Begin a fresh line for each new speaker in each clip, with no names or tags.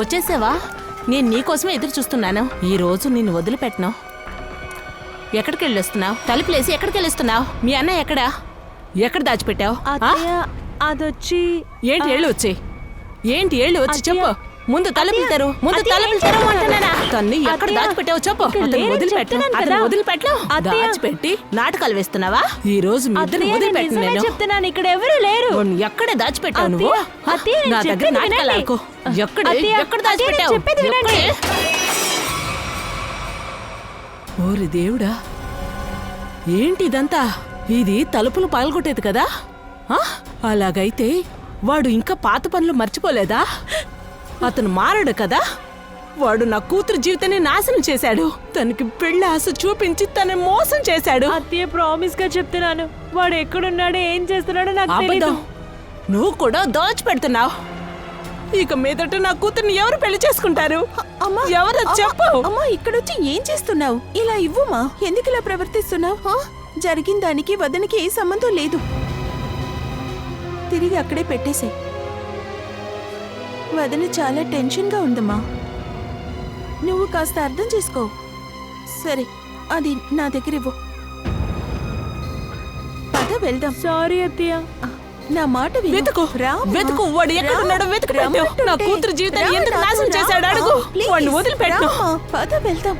వచ్చేసావా? నేను నీకోసమే ఎదురు చూస్తున్నాను. ఈ రోజు నిన్ను వదిలిపెట్టను. ఎక్కడికి వెళ్ళొస్తున్నావు? తలుపులేసి ఎక్కడికి వెళ్ళొస్తున్నావు? మీ అన్నయ్య ఎక్కడా? ఎక్కడ దాచిపెట్టావు?
అదొచ్చి
ఏంటి ఏళ్ళు వచ్చి? ఏంటి ఏళ్ళు వచ్చి చెప్పు. ముందు తలుపులు తెరు. ముందు తలుపులు తెరు అంటున్నానా? తన్ని ఎక్కడ దాచిపెట్టావు చెప్పు. వదిలిపెట్టను. దాచిపెట్టి నాటకాలు వేస్తున్నావా? ఈ రోజు మీ ఇద్దరు వదిలిపెట్టను నేను.
చెప్తున్నాను, ఇక్కడ ఎవరు లేరు.
ఎక్కడే దాచిపెట్టావు నువ్వు? నా దగ్గర నాటకాలు ఆడుకో. ఎక్కడ దాచిపెట్టావు? ఓరి దేవుడా, ఏంటి ఇదంతా? ఇది తలుపులు పగలగొట్టేది కదా? అలాగైతే వాడు ఇంకా పాత పనులు మర్చిపోలేదా? అతను మారడు కదా? వాడు నా కూతురు జీవితాన్ని నాశనం చేశాడు. తనకి పెళ్లి ఆశ చూపించి తన మోసం చేశాడు.
అత్తయ్య, ప్రామిస్ గా చెప్తున్నాను, వాడు ఎక్కడున్నాడో ఏం చేస్తున్నాడో నాకు తెలీదు.
నువ్వు కూడా దాచిపెడుతున్నావు. ఇక మీదట నా కూతుర్ని ఎవరు పెళ్లి చేసుకుంటారు? ఎవరో చెప్పు.
అమ్మా, ఇక్కడొచ్చి ఏం చేస్తున్నావు? ఇలా ఇవ్వుమా. ఎందుకు ఇలా ప్రవర్తిస్తున్నావు? జరిగిన దానికి వదనికి ఏ సంబంధం లేదు. తిరిగి అక్కడే పెట్టేసే. వదిన చాలా టెన్షన్గా ఉందమ్మా. నువ్వు కాస్త అర్థం చేసుకో. సరే, అది నా దగ్గర ఇవ్వు. పద వెళ్దాం.
సారీ అత్తయ్య,
నా మాట
వెతుకు. వాడు ఎక్కడున్నాడో వెతుకు. నా కూతురు జీవితాన్ని ఎందుకు నాశనం చేశాడు అడుగు. వాడిని వదిలిపెట్టు.
పద వెళ్దాం.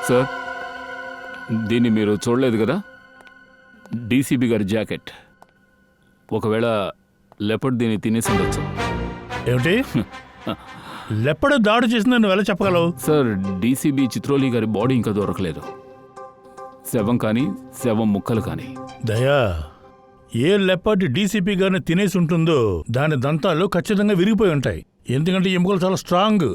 సార్, దీన్ని మీరు చూడలేదు కదా? డీసీబీ గారి జాకెట్. ఒకవేళ లెపర్డ్ దీన్ని తినేసి ఉండొచ్చు.
ఏమిటి? లెపర్డ్ దాడి చేసిందని నువ్వు ఎలా చెప్పగలవు?
సార్, డీసీబీ చిత్రోలి గారి బాడీ ఇంకా దొరకలేదు. శవం కానీ, శవం ముక్కలు కానీ.
దయా, ఏ లెపర్డ్ డీసీపీ గారిని తినేసి ఉంటుందో దాని దంతాలు ఖచ్చితంగా విరిగిపోయి ఉంటాయి. ఎందుకంటే ఎముకలు చాలా స్ట్రాంగ్.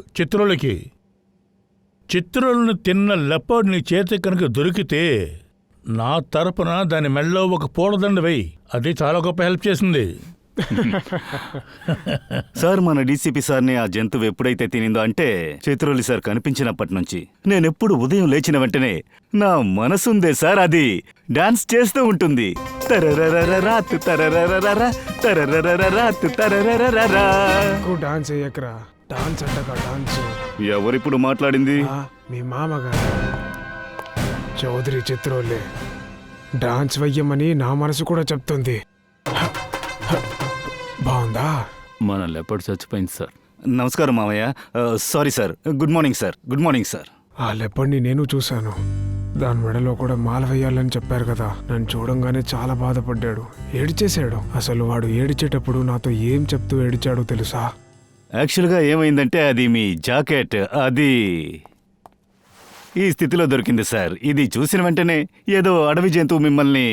చిత్రోలను తిన్న లెపర్డ్ నీ చేతి కనుక దొరికితే నా తరపున దాని మెళ్ళలో ఒక పూలదండ వేయి. అది చాలా గొప్ప హెల్ప్ చేసింది.
సార్, మన డీసీపీ సార్ని ఆ జంతువు ఎప్పుడైతే తినిందో అంటే చిత్రోలి సార్ కనిపించినప్పటి నుంచి నేనెప్పుడు ఉదయం లేచిన వెంటనే నా మనసుందే సార్, అది డాన్స్ చేస్తూ ఉంటుంది. ఎవరిప్పుడు మాట్లాడింది?
మీ మామగారు చౌదరి చిత్రోలే. డాన్స్ వెయ్యమని నా మనసు కూడా చెప్తుంది. బాగుందా?
మన లెపర్డ్ చచ్చిపోయింది సార్.
నమస్కారం మామయ్య. Sorry sir. Good morning sir. Good morning sir.
ఆ లెపర్డ్ని నేను చూశాను. దాని మెడలో కూడా మాల వేయాలని చెప్పారు కదా. నన్ను చూడంగానే చాలా బాధపడ్డాడు, ఏడిచేశాడు. అసలు వాడు ఏడిచేటప్పుడు నాతో ఏం చెప్తూ ఏడిచాడో తెలుసా?
యాక్చువల్గా ఏమైందంటే అది మీ జాకెట్, అది ఈ స్థితిలో దొరికింది సార్. ఇది చూసిన వెంటనే ఏదో అడవి జంతువు మిమ్మల్ని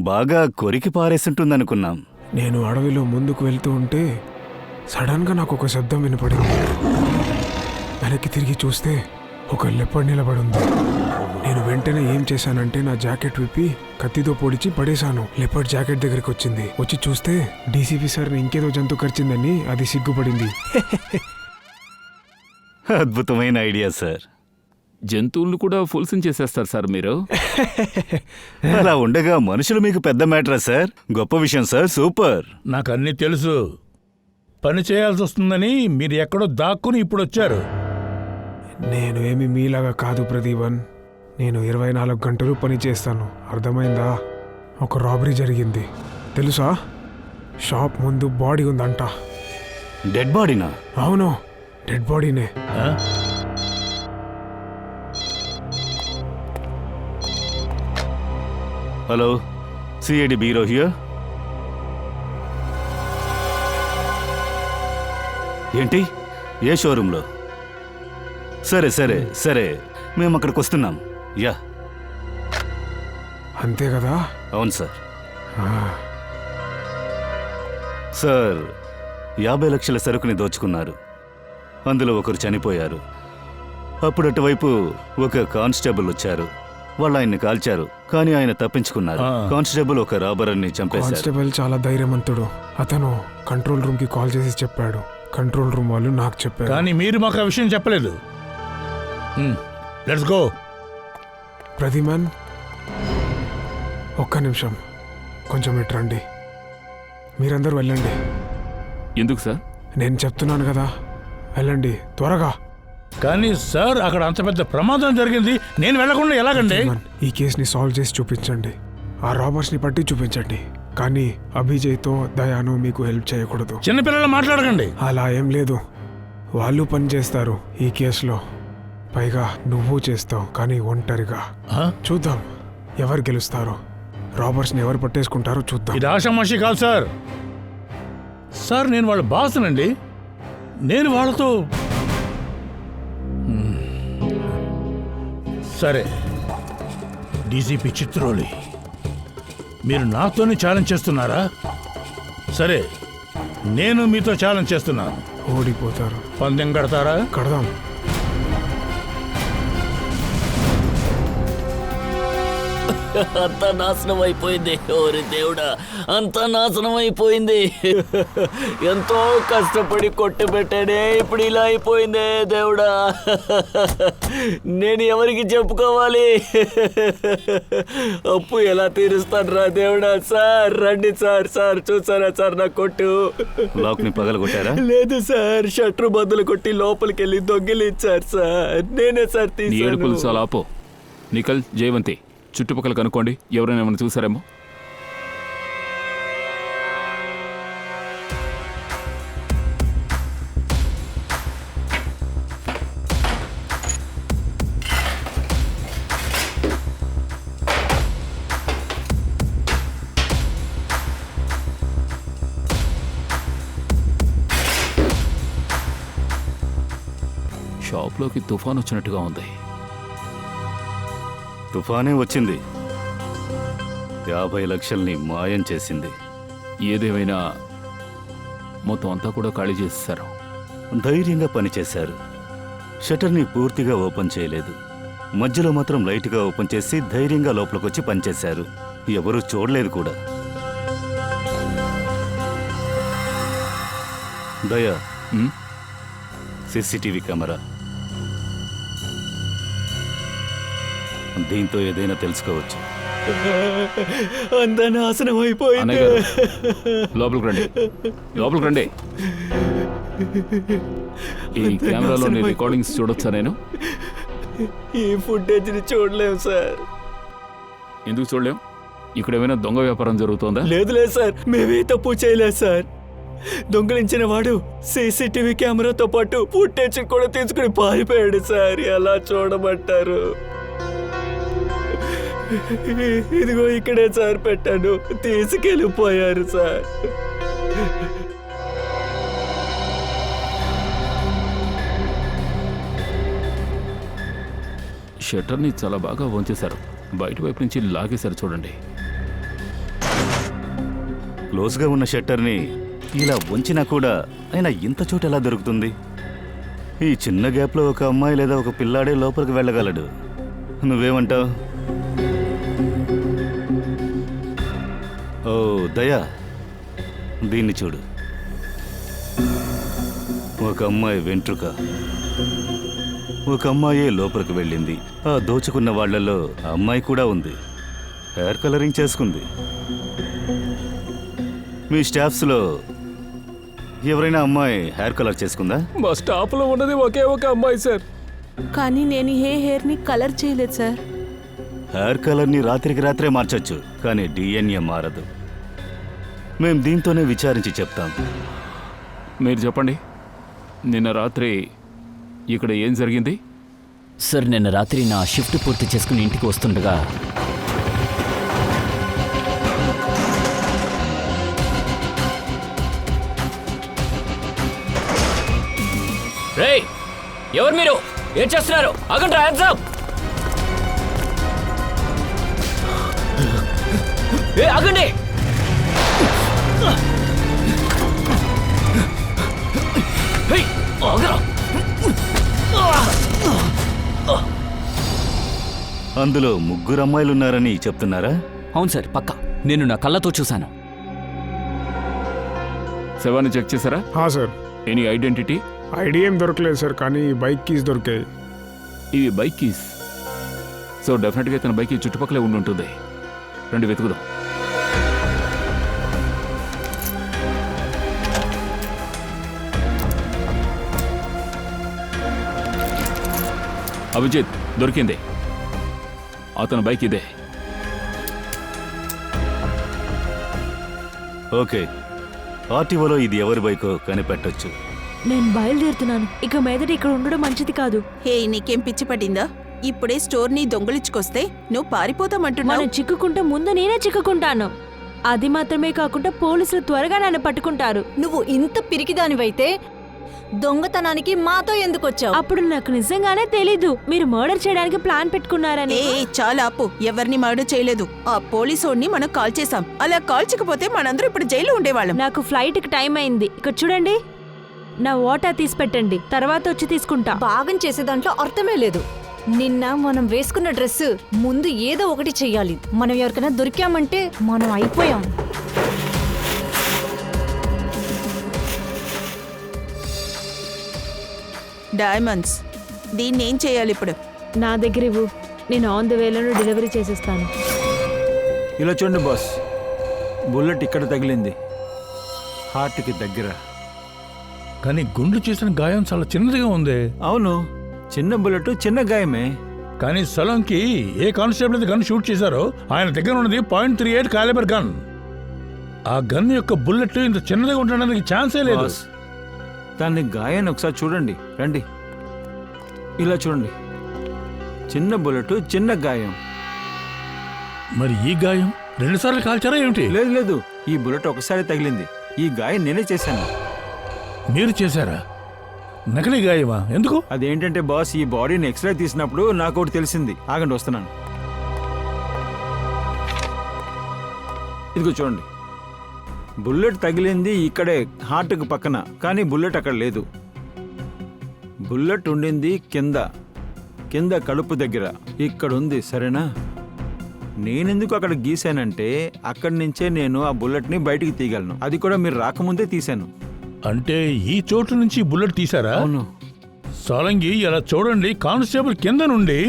బాగా కొరికి పారేస్తుంటుందనుకున్నాం.
నేను అడవిలో ముందుకు వెళ్తూ ఉంటే సడన్గా నాకు ఒక శబ్దం వినపడింది. వెనక్కి తిరిగి చూస్తే ఒక లెపర్డ్ నిలబడింది. నేను వెంటనే ఏం చేశానంటే నా జాకెట్ విప్పి కత్తితో పొడిచి పడేశాను. లెపర్డ్ జాకెట్ దగ్గరికి వచ్చింది. వచ్చి చూస్తే డీసీపీ సార్ని ఇంకేదో జంతువు కరిచిందని అది సిగ్గుపడింది.
అద్భుతమైన ఐడియా సార్.
జంతువులను కూడా ఫుల్సిం చేసేస్తారు సార్ మీరు.
అలా ఉండగా మనుషులు మీకు పెద్ద మ్యాటరా సార్? గొప్ప విషయం సార్, సూపర్.
నాకు అన్నీ తెలుసు. పని చేయాల్సి వస్తుందని మీరు ఎక్కడో దాక్కుని ఇప్పుడు వచ్చారు.
నేను ఏమి మీలాగా కాదు ప్రదీపన్. నేను 24 గంటలు పని చేస్తాను, అర్థమైందా? ఒక రాబరీ జరిగింది తెలుసా? షాప్ ముందు బాడీ ఉందంట.
డెడ్ బాడీనా?
అవును, డెడ్ బాడీనే.
ఆ?
Hello, CID bureau here. ఏంటి? ఏ షోరూంలో? సరే సరే సరే, మేము అక్కడికి వస్తున్నాం. యా,
అంతే కదా?
అవును సార్.
ఆ,
సార్, 50 లక్షల సరుకుని దోచుకున్నారు. అందులో ఒకరు చనిపోయారు. అప్పుడు అటువైపు ఒక కానిస్టేబుల్ వచ్చారు. వాళ్ళు ఆయన్ని కాల్చారు, కానీ ఆయన తప్పించుకున్నారు. కానిస్టేబుల్ ఒక రాబర్ని చంపేశారు.
కానిస్టేబుల్ చాలా ధైర్యవంతుడు. అతను కంట్రోల్ రూమ్ కి కాల్ చేసి చెప్పాడు. కంట్రోల్ రూమ్ వాళ్ళు నాకు చెప్పారు.
కానీ మీరు మాకు ఆ విషయం చెప్పలేదు. Let's go.
ప్రదీమన్, ఒక్క నిమిషం, కొంచెం ఇటు రండి. మీరందరూ వెళ్ళండి.
ఎందుకు సార్?
నేను చెప్తున్నాను కదా, వెళ్ళండి త్వరగా.
కానీ సార్, అక్కడ అంత పెద్ద ప్రమాదం జరిగింది, నేను వెళ్లకుండా ఎలాగండి?
ప్రదీమన్, ఈ కేసుని సాల్వ్ చేసి చూపించండి. ఆ రాబర్స్ని పట్టి చూపించండి. కానీ అభిజయ్తో దయాను మీకు హెల్ప్ చేయకూడదు.
చిన్నపిల్లలు మాట్లాడకండి.
అలా ఏం లేదు, వాళ్ళు పని చేస్తారు ఈ కేసులో. పైగా నువ్వు చేస్తావు, కానీ ఒంటరిగా.
ఆ?
చూద్దాం ఎవరు గెలుస్తారో, రాబర్స్ని ఎవరు పట్టేసుకుంటారో చూద్దాం.
ఇది ఆషామాషి కాదు సార్. సార్, నేను వాళ్ళ బాసునండి. నేను వాళ్ళతో సరే. డీసీపీ చిత్రోలి, మీరు నాతోనే ఛాలెంజ్ చేస్తున్నారా? సరే, నేను మీతో ఛాలెంజ్ చేస్తున్నాను.
ఓడిపోతారు.
పందెం కడతారా?
కడదాం.
అంతా నాశనం అయిపోయింది. ఓరి దేవుడా, అంతా నాశనం అయిపోయింది. ఎంతో కష్టపడి కొట్టుబెట్టానే, ఇప్పుడు ఇలా అయిపోయిందే దేవుడా. నేను ఎవరికి చెప్పుకోవాలి? అప్పు ఎలా తీరుస్తాను రా దేవుడా. సార్ రండి సార్. సార్ చూసారా సార్ నా కొట్టు?
లాక్ ని పగలగొట్టారా?
లేదు సార్, షట్రు బదులు కొట్టి లోపలికి వెళ్ళి దొంగిలించారు సార్. నేనే సార్
నీ ఏడుపులు
తీసాను.
చాలా ఆపో. నిఖిల్, జయవంతి, చుట్టుపక్కల కనుక్కోండి, ఎవరైనా ఏమైనా చూసారేమో. షాప్లోకి తుఫాన్ వచ్చినట్టుగా ఉంది.
తుఫానే వచ్చింది, 50 లక్షల్ని మాయం చేసింది.
ఏదేమైనా మొత్తం అంతా కూడా ఖాళీ చేసేసారు.
ధైర్యంగా పనిచేశారు. షటర్ని పూర్తిగా ఓపెన్ చేయలేదు. మధ్యలో మాత్రం లైట్గా ఓపెన్ చేసి ధైర్యంగా లోపలికొచ్చి పనిచేశారు. ఎవరూ చూడలేదు కూడా. దయా,
ఉమ్,
సీసీటీవీ కెమెరా. దీంతో ఏదైనా తెలుసుకోవచ్చు.
అంతా నాశనం అయిపోయింది.
అన్నయ్య గారు, లోపలికి రండి, లోపలికి రండి. ఈ కెమెరాలోని రికార్డింగ్స్ చూడొచ్చా నేను?
ఈ ఫుటేజ్ని చూడలేము సార్.
ఎందుకు చూడలేం? ఇక్కడ ఏమైనా దొంగ వ్యాపారం జరుగుతోందా?
లేదు సార్, మేమే తప్పు చేయలేదు సార్. దొంగలించిన వాడు సీసీటీవీ కెమెరాతో పాటు ఫుటేజ్ కూడా తీసుకుని పారిపోయాడు సార్. ఎలా చూడమంటారు? ఇదిగో ఇక్కడే సార్ పెట్టాను, తీసుకెళ్ళిపోయారు సార్.
షట్టర్ని చాలా బాగా వంచేశారు. బయట వైపు నుంచి లాగేశారు చూడండి.
క్లోజ్గా ఉన్న షట్టర్ని ఇలా వంచినా కూడా అయినా ఇంత చోటు ఎలా దొరుకుతుంది? ఈ చిన్న గ్యాప్లో ఒక అమ్మాయి లేదా ఒక పిల్లాడే లోపలికి వెళ్ళగలడు. నువ్వేమంటావు? ఓ దయా, దీన్ని చూడు. ఒక అమ్మాయి వెంట్రుక. ఒక అమ్మాయే లోపలికి వెళ్ళింది. ఆ దోచుకున్న వాళ్ళలో అమ్మాయి కూడా ఉంది. హెయిర్ కలరింగ్ చేసుకుంది. మీ స్టాఫ్స్లో ఎవరైనా అమ్మాయి హెయిర్ కలర్ చేసుకుందా?
మా స్టాఫ్లో ఉన్నది ఒకే ఒక అమ్మాయి సార్.
కానీ నేను ఏ హెయిర్ని కలర్ చేయలేదు సార్.
హెయిర్ కలర్ని రాత్రికి రాత్రే మార్చొచ్చు, కానీ డిఎన్ఏ మారదు. మేం దీంతోనే విచారించి చెప్తాం.
మీరు చెప్పండి, నిన్న రాత్రి ఇక్కడ ఏం జరిగింది?
సార్, నిన్న రాత్రి నా షిఫ్ట్ పూర్తి చేసుకుని ఇంటికి వస్తుండగా రేయ్, ఎవరు మీరు? ఏం చేస్తున్నారు? ఆగండి, హ్యాండ్స్ అప్! ఆగండి! ఆగరా!
అందులో 3 అమ్మాయిలున్నారని చెప్తున్నారా?
అవును సార్, పక్కా. నేను నా కళ్ళతో చూశాను.
శవాన్ని చెక్ చేశారా?
Sir,
any identity?
ఐడి ఏం దొరకలేదు సార్, కానీ బైక్ కీస్ దొరికాయి.
ఇవి బైక్ కీస్. సో డెఫినెట్గా తన బైక్ ఈ చుట్టుపక్కలే ఉండి ఉంటుంది. రండి వెతుకుదాం. అభిజిత్, దొరికింది. అతని బైక్ ఇదే.
ఓకే, ఆర్టీఓలో ఇది ఎవరి బైకో కనిపెట్టొచ్చు.
నేను బయలుదేరుతున్నాను. ఇక మీదట ఇక్కడ ఉండడం మంచిది కాదు.
హే, నీకేం పిచ్చి పట్టిందా? ఇప్పుడే స్టోర్ని దొంగలించుకొస్తే నువ్వు పారిపోతామంటున్నావు.
మనం చిక్కుకుంటే ముందు నేనే చిక్కుకుంటాను. అది మాత్రమే కాకుండా పోలీసులు త్వరగా నన్ను పట్టుకుంటారు.
నువ్వు ఇంత పిరికిదానివైతే దొంగతనానికి మాతో ఎందుకు వచ్చావు?
అప్పుడు నాకు నిజంగానే తెలీదు మీరు మర్డర్ చేయడానికి ప్లాన్ పెట్టుకున్నారని.
చాలా ఆపు. ఎవరిని మర్డర్ చేయలేదు. ఆ పోలీసోడిని మనం కాల్ చేసాం. అలా కాల్చకపోతే మనందరూ ఇప్పుడు జైల్లో ఉండేవాళ్ళం.
నాకు ఫ్లైట్కి టైం అయింది. ఇక్కడ చూడండి, నా వాటా తీసి పెట్టండి, తర్వాత వచ్చి తీసుకుంటా.
భాగం చేసే దాంట్లో అర్థమే లేదు. నిన్న మనం వేసుకున్న డ్రెస్ ముందు ఏదో ఒకటి చెయ్యాలి. మనం ఎవరికైనా దొరికామంటే మనం అయిపోయాం.
డైమండ్స్, దీన్ని ఏం చేయాలి ఇప్పుడు?
నా దగ్గర ఇవ్వు, నేను ఆన్ ద వేలోనే డెలివరీ చేసేస్తాను.
ఇలా చూడండి బాస్, బుల్లెట్ ఇక్కడ తగిలింది, హార్ట్కి దగ్గర.
కానీ గుండు చేసిన గాయం చాలా చిన్నదిగా ఉంది.
అవును, చిన్న బుల్లెట్, చిన్న గాయమే.
కానీ సలోంకి ఏ కానిస్టేబుల్ అయితే గన్ షూట్ చేశారో ఆయన దగ్గర ఉన్నది .38 కాలిబర్ గన్. ఆ గన్ యొక్క బుల్లెట్ ఇంత చిన్నదిగా ఉండడానికి ఛాన్సే లేదు.
బాస్, దాన్ని గాయాన్ని ఒకసారి చూడండి. రండి, ఇలా చూడండి, చిన్న బుల్లెట్, చిన్న గాయం.
మరి ఈ గాయం 2 సార్లు కాల్చారా ఏమిటి?
లేదు లేదు, ఈ బుల్లెట్ ఒకసారి తగిలింది. ఈ గాయం నేనే చేశాను.
మీరు చేశారా? నకిలీ గాయమా? ఎందుకు?
అదేంటంటే బాస్, ఈ బాడీని ఎక్స్రే తీసినప్పుడు నాకు ఒకటి తెలిసింది. ఆగండి, వస్తున్నాను. ఇదిగో చూడండి, బుల్లెట్ తగిలింది ఇక్కడే హార్ట్కి పక్కన, కానీ బుల్లెట్ అక్కడ లేదు. బుల్లెట్ ఉండింది కింద కడుపు దగ్గర, ఇక్కడ ఉంది. సరేనా? నేనెందుకు అక్కడ గీశానంటే అక్కడి నుంచే నేను ఆ బుల్లెట్ని బయటికి తీయగలను. అది కూడా మీరు రాకముందే తీశాను.
అంటే ఈ చోటు నుంచి బుల్లెట్ తీశారా?
అవును.
సోలంగి, ఇలా చూడండి, కానిస్టేబుల్ కింద నుండి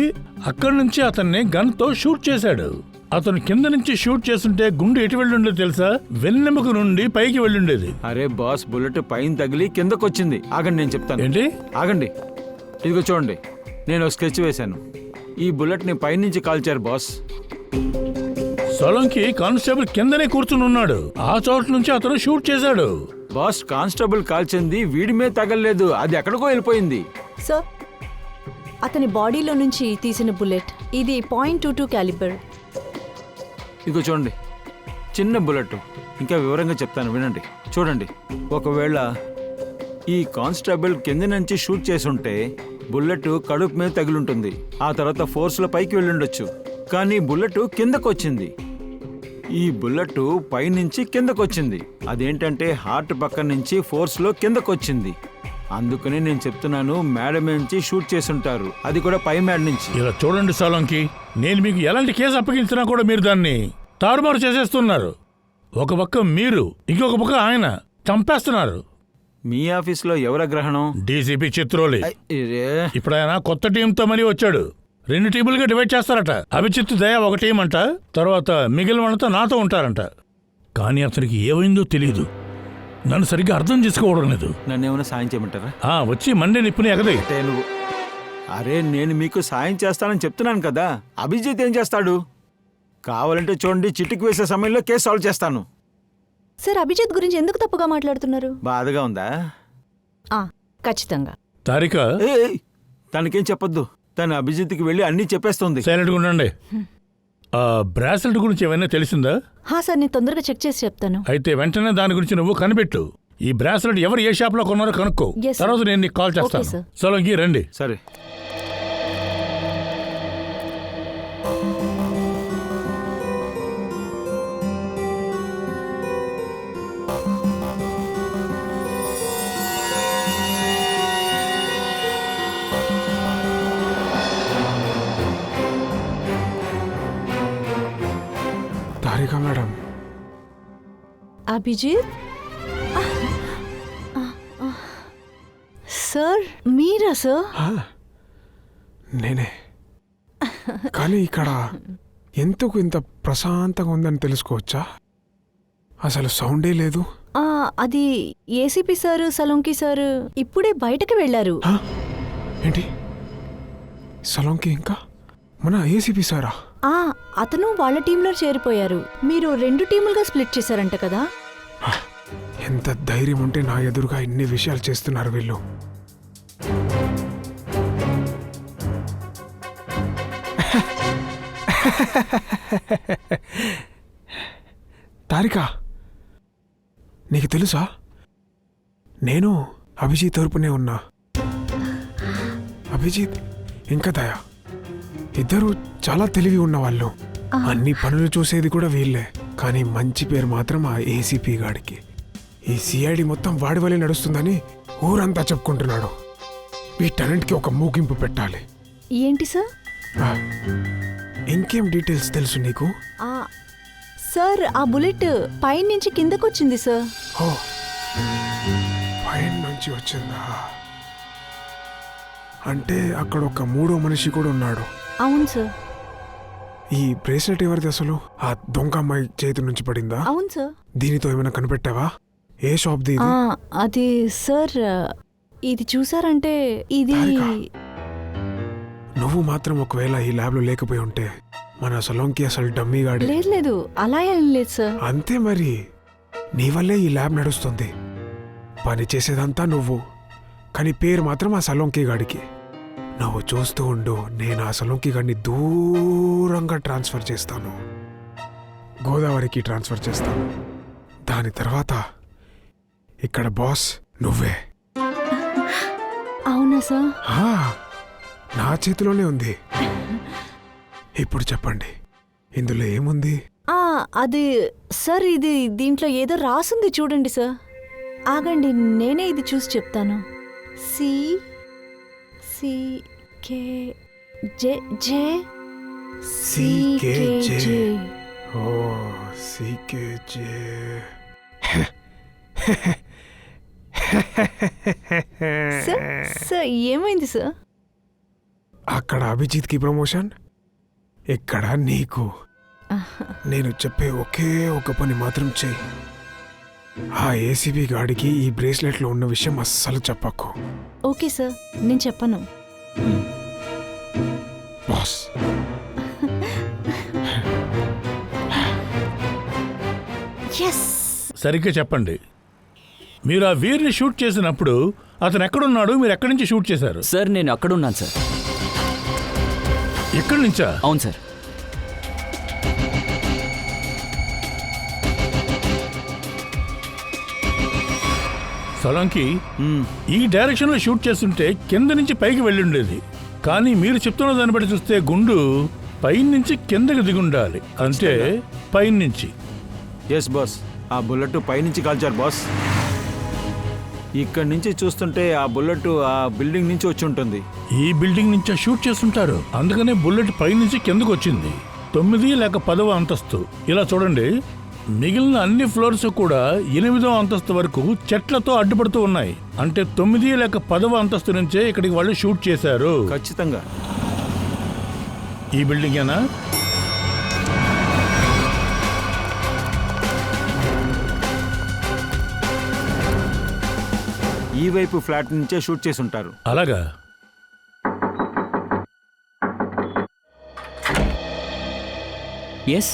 అక్కడి నుంచి అతన్ని గన్తో షూట్ చేశాడు. అతను కింద నుంచి షూట్ చేస్తుంటే గుండు ఎటు వెళ్ళుండేది తెలుసా? వెన్నెముక నుండి పైకి వెళ్ళుండేది.
అరే బాస్, బుల్లెట్ పైన తగిలి కిందకు వచ్చింది. ఆగండి, నేను చెప్తాను.
ఏంటి?
ఆగండి, ఇదిగో చూడండి, నేను స్కెచ్ వేశాను. ఈ బుల్లెట్ని పైనుంచి కాల్చారు బాస్.
సోలంకి కానిస్టేబుల్ కిందనే కూర్చుని ఉన్నాడు. ఆ చోటు నుంచి అతను షూట్ చేశాడు.
బాస్, కానిస్టేబుల్ కాల్చింది వీడి మీద తగలలేదు, అది ఎక్కడికో వెళ్ళిపోయింది.
సార్, అతని బాడీలో నుంచి తీసిన బుల్లెట్ ఇది .22 క్యాలిబర్.
ఇదిగో చూడండి, చిన్న బుల్లెట్. ఇంకా వివరంగా చెప్తాను, వినండి. చూడండి, ఒకవేళ ఈ కానిస్టేబుల్ కింద నుంచి షూట్ చేసుంటే బుల్లెట్ కడుపు మీద తగిలింటుంది. ఆ తర్వాత ఫోర్స్లో పైకి వెళ్ళుండొచ్చు, కానీ బుల్లెట్ కిందకు వచ్చింది. ఈ బుల్లెట్ పైనుంచి కిందకు వచ్చింది. అదేంటంటే హార్ట్ పక్క నుంచి ఫోర్స్లో కిందకు వచ్చింది. అందుకని నేను చెప్తున్నాను, మేడ నుంచి షూట్ చేసుంటారు, అది కూడా పై మేడ నుంచి.
ఇలా చూడండి సోలంకి, నేను మీకు ఎలాంటి కేసు అప్పగించినా కూడా మీరు దాన్ని తారుమారు చేసేస్తున్నారు. ఒక పక్క మీరు, ఇంకొక పక్క ఆయన చంపేస్తున్నారు.
మీ ఆఫీస్లో ఎవర గ్రహణం?
డీసీపీ చిత్రోలి.
ఇరే,
ఇప్పుడు ఆయన కొత్త టీంతో మరీ వచ్చాడు. 2 టీములుగా డివైడ్ చేస్తారట. అభిజిత్ దయ ఒక టీం అంట, తర్వాత మిగిలిన వాళ్ళతో నాతో ఉంటారంట. కానీ అతనికి ఏమైందో తెలియదు. నన్ను సరిగ్గా అర్థం చేసుకోవడం లేదు.
నన్ను ఏమైనా సాయం చేయమంటారా?
వచ్చి మండే నిప్పుని ఎగదే.
అంటే నువ్వు, అరే నేను మీకు సాయం చేస్తానని చెప్తున్నాను కదా. అభిజిత్ ఏం చేస్తాడు? కావాలంటే చూడండి, చిటికి వేసే సమయంలో కేసు సాల్వ్ చేస్తాను.
సార్ అభిజిత్ గురించి ఎందుకు తప్పుగా మాట్లాడుతున్నారు?
బాధగా ఉందా?
ఖచ్చితంగా.
తారిక,
తనకేం చెప్పొద్దు. తను అభిజిత్కి వెళ్ళి అన్నీ చెప్పేస్తుంది.
సైలెంట్గా ఉండండి. బ్రాస్లెట్ గురించి ఏమైనా తెలిసిందా?
సార్ నేను తొందరగా చెక్ చేసి చెప్తాను.
అయితే వెంటనే దాని గురించి నువ్వు కనిపెట్టు. ఈ బ్రాస్లెట్ ఎవరు ఏ షాప్ లో కొన్నారో కనుక్కో.
Yes, sir.
తర్వాత నేను నీకు కాల్
Okay,
చేస్తాను.
sir.
సోలంకి రండి.
సరే.
తారిక మేడం,
అభిజిత్ సార్, మీరా సార్?
నేనే. కానీ ఇక్కడ ఎందుకు ఇంత ప్రశాంతంగా ఉందని తెలుసుకోవచ్చా? అసలు సౌండే లేదు.
అది ఏసీపీ సార్, సలోంకి సార్ ఇప్పుడే బయటకు వెళ్ళారు.
ఏంటి, సలోంకి ఇంకా మన ఏసీపీ సారా?
అతను వాళ్ళ టీంలో చేరిపోయారు. మీరు 2 టీములుగా స్ప్లిట్ చేశారంట కదా?
ఎంత ధైర్యం ఉంటే నా ఎదురుగా ఇన్ని విషయాలు చేస్తున్నారు వీళ్ళు. తారిక, నీకు తెలుసా, నేను అభిజిత్ తరపునే ఉన్నా. అభిజిత్ ఇంకా దయ ఇద్దరు చాలా తెలివి ఉన్నవాళ్ళు. అన్ని పనులు చూసేది కూడా వీళ్ళే. కానీ మంచి పేరు మాత్రం ఆ ఏసీపీ గాడికి. ఈ సిఐడి మొత్తం వాడి వల్లే నడుస్తుందని ఊరంతా చెప్పుకుంటున్నాడు. వీటన్నింటికి ఒక ముగింపు పెట్టాలి.
ఏంటి సార్?
ఇంకేం డీటెయిల్స్ తెలుసు నీకు?
సార్, ఆ బుల్లెట్ పైనుంచి కిందకొచ్చింది సార్.
ఓ, పైన నుంచి వచ్చిందా? అంటే అక్కడ ఒక 3వ మనిషి కూడా ఉన్నాడు.
అవును సార్.
ఈ బ్రేస్లెట్ ఎవరిది అసలు? ఆ దొంగ అమ్మాయి చేతి నుంచి పడిందా?
అవును సార్.
దీనితో ఏమైనా కనిపెట్టావా? ఏ షాప్ది ఇది?
అది సార్, ఇది చూసారంటే ఇది.
నువ్వు మాత్రం ఒకవేళ ఈ ల్యాబ్ లో లేకపోయి ఉంటే మన సలోంకి అసలు డమ్మీ గాడి.
లేదు, అలా ఏం లేదు సార్.
అంతే మరి, నీ వల్లే ఈ ల్యాబ్ నడుస్తుంది. పని చేసేదంతా నువ్వు, కానీ పేరు మాత్రం ఆ సలోంకి గాడికి. నువ్వు చూస్తూ ఉండు, నేను ఆ సలోంకి గాడిని దూరంగా ట్రాన్స్ఫర్ చేస్తాను. గోదావరికి ట్రాన్స్ఫర్ చేస్తాను. దాని తర్వాత ఇక్కడ బాస్ నువ్వే.
అవునా సార్?
నా చేతిలోనే ఉంది. ఇప్పుడు చెప్పండి, ఇందులో ఏముంది?
అది సార్, ఇది దీంట్లో ఏదో రాసుంది చూడండి సార్. ఆగండి, నేనే ఇది చూసి చెప్తాను.
CKJ. ఓ, CKJ.
సార్, ఏమైంది సార్?
అక్కడ అభిజిత్కి ప్రమోషన్, ఇక్కడ నీకు. నేను చెప్పే ఒకే ఒక పని మాత్రం చెయ్యి. ఆ ఏసీబీ గాడికి ఈ బ్రేస్లెట్లో ఉన్న విషయం అస్సలు చెప్పకు.
ఓకే సార్, నేను చెప్పను.
బాస్,
సరిగ్గా చెప్పండి. మీరు ఆ వీర్ని షూట్ చేసినప్పుడు అతను ఎక్కడున్నాడు? మీరు ఎక్కడి నుంచి షూట్ చేశారు?
సార్, నేను అక్కడున్నాను సార్.
ఎక్కడి నుంచా?
అవును సార్.
సోలంకి, ఈ డైరెక్షన్ లో షూట్ చేస్తుంటే కింద నుంచి పైకి వెళ్ళి ఉండేది. కానీ మీరు చెప్తున్న దాన్ని బట్టి చూస్తే గుండు పైనుంచి కిందకి దిగుండాలి. అంటే పైనుంచి.
ఎస్ బాస్, ఆ బుల్లెట్ పైనుంచి కాల్చారు బాస్. ఇక్కడి నుంచి చూస్తుంటే ఆ బుల్లెట్ ఆ బిల్డింగ్ నుంచి వచ్చి ఉంటుంది.
ఈ బిల్డింగ్ నుంచి షూట్ చేస్తుంటారు, అందుకనే బుల్లెట్ పైనుంచి కిందకు వచ్చింది. 9 లేక 10వ అంతస్తు. ఇలా చూడండి, మిగిలిన అన్ని ఫ్లోర్స్ కూడా 8వ అంతస్తు వరకు చెట్లతో అడ్డుపడుతూ ఉన్నాయి. అంటే 9 లేక 10వ అంతస్తు నుంచే ఇక్కడికి వాళ్ళు షూట్ చేశారు.
ఖచ్చితంగా
ఈ బిల్డింగ్ ఏనా?
ఈ వైపు ఫ్లాట్ నుంచే షూట్ చేసి ఉంటారు.
అలాగా?
ఎస్,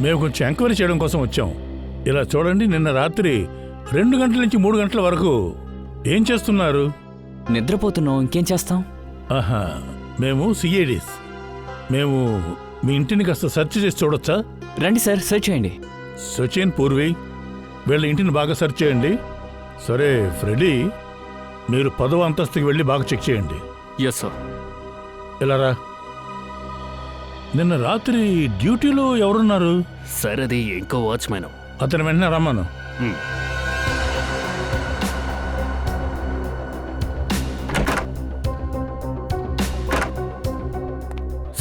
మేము కొంచెం ఎంక్వైరీ చేయడం కోసం వచ్చాం. ఇలా చూడండి, నిన్న రాత్రి 2 గంటల నుంచి 3 గంటల వరకు ఏం చేస్తున్నారు?
నిద్రపోతున్నాం, ఇంకేం చేస్తాం?
ఆహా, మేము సిఐడీస్. మేము మీ ఇంటిని కాస్త సెర్చ్ చేసి చూడొచ్చా?
రండి సార్, సెర్చ్ చేయండి.
సచిన్, పూర్వి, వీళ్ళ ఇంటిని బాగా సెర్చ్ చేయండి. సరే ఫ్రెడీ, మీరు 10వ అంతస్తుకి వెళ్ళి బాగా చెక్ చేయండి.
Yes sir.
ఇలా రా. నిన్న రాత్రి డ్యూటీలో ఎవరున్నారు?
సార్ అది ఇంకో వాచ్మెన్.
అతను వెంటనే రమ్మను.